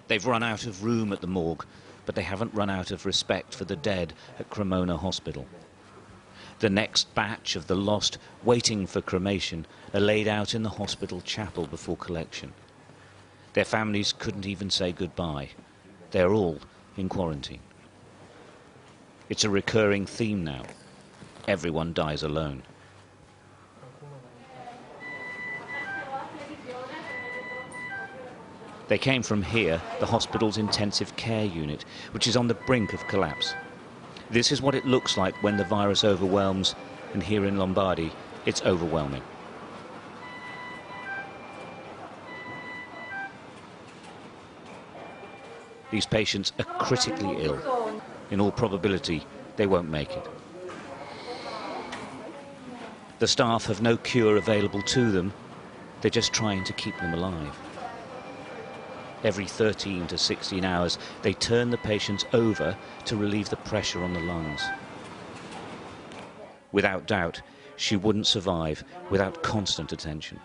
They've run out of room at the morgue, but they haven't run out of respect for the dead at Cremona Hospital. The next batch of the lost waiting for cremation are laid out in the hospital chapel before collection. Their families couldn't even say goodbye. They're all in quarantine. It's a recurring theme now. Everyone dies alone. They came from here, the hospital's intensive care unit, which is on the brink of collapse. This is what it looks like when the virus overwhelms, and here in Lombardy, it's overwhelming. These patients are critically ill. In all probability, they won't make it. The staff have no cure available to them. They're just trying to keep them alive. Every 13 to 16 hours, they turn the patients over to relieve the pressure on the lungs. Without doubt, she wouldn't survive without constant attention.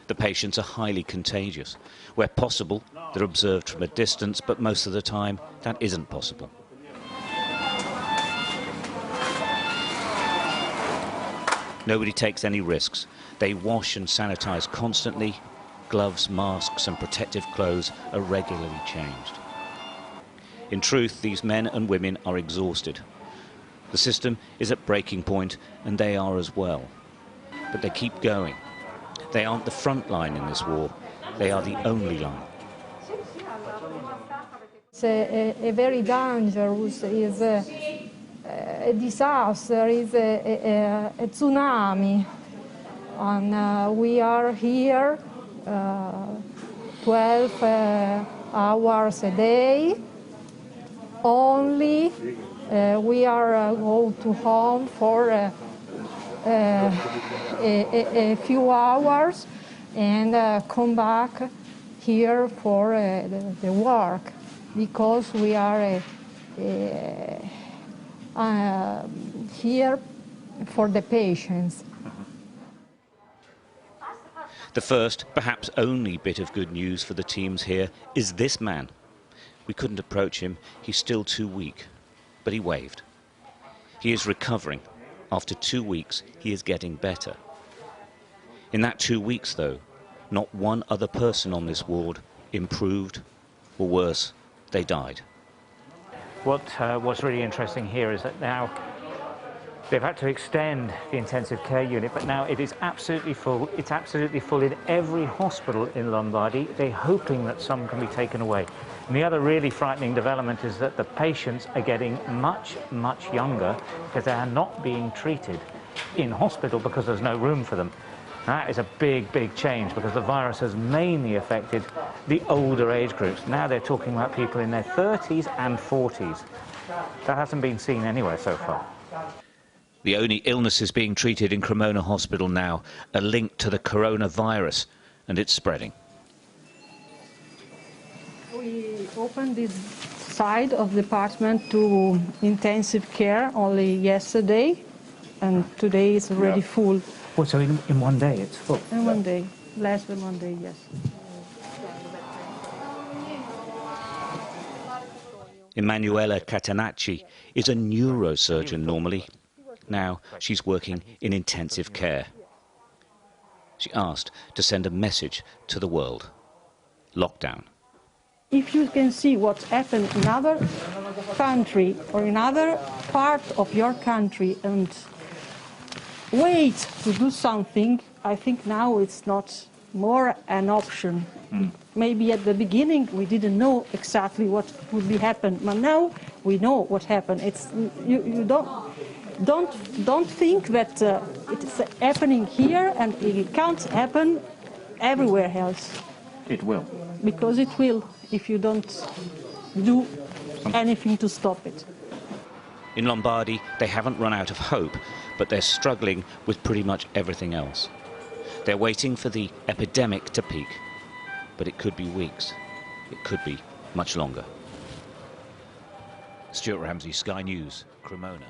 The patients are highly contagious. Where possible, they're observed from a distance, but most of the time, that isn't possible. Nobody takes any risks. They wash and sanitize constantly. Gloves, masks and protective clothes are regularly changed. In truth, these men and women are exhausted. The system is at breaking point, and they are as well. But they keep going. They aren't the front line in this war. They are the only line. It's a very dangerous, is a disaster, is a tsunami. And we are here 12 hours a day. Only we are go to home for a few hours and come back here for the work, because we are here for the patients. The first, perhaps only bit of good news for the teams here is this man. We couldn't approach him, he's still too weak, but he waved. He is recovering. After 2 weeks, he is getting better. In that 2 weeks, though, not one other person on this ward improved, or worse, they died. What's really interesting here is that now they've had to extend the intensive care unit, but now it is absolutely full. It's absolutely full in every hospital in Lombardy. They're hoping that some can be taken away. And the other really frightening development is that the patients are getting much, much younger because they are not being treated in hospital because there's no room for them. That is a big, big change, because the virus has mainly affected the older age groups. Now they're talking about people in their 30s and 40s. That hasn't been seen anywhere so far. The only illnesses being treated in Cremona Hospital now are linked to the coronavirus, and it's spreading. We opened this side of the department to intensive care only yesterday, and today it's already full. Oh, so in 1 day it's full? In 1 day, less than 1 day, yes. Emanuela Catenacci is a neurosurgeon normally. Now she's working in intensive care. She asked to send a message to the world. Lockdown. If you can see what's happened in other country or in other part of your country and wait to do something, I think now it's not more an option. Maybe at the beginning we didn't know exactly what would be happen, but now we know what happened. It's you don't think that it's happening here and it can't happen everywhere else. It will. Because it will, if you don't do anything to stop it. In Lombardy, they haven't run out of hope, but they're struggling with pretty much everything else. They're waiting for the epidemic to peak, but it could be weeks. It could be much longer. Stuart Ramsey, Sky News, Cremona.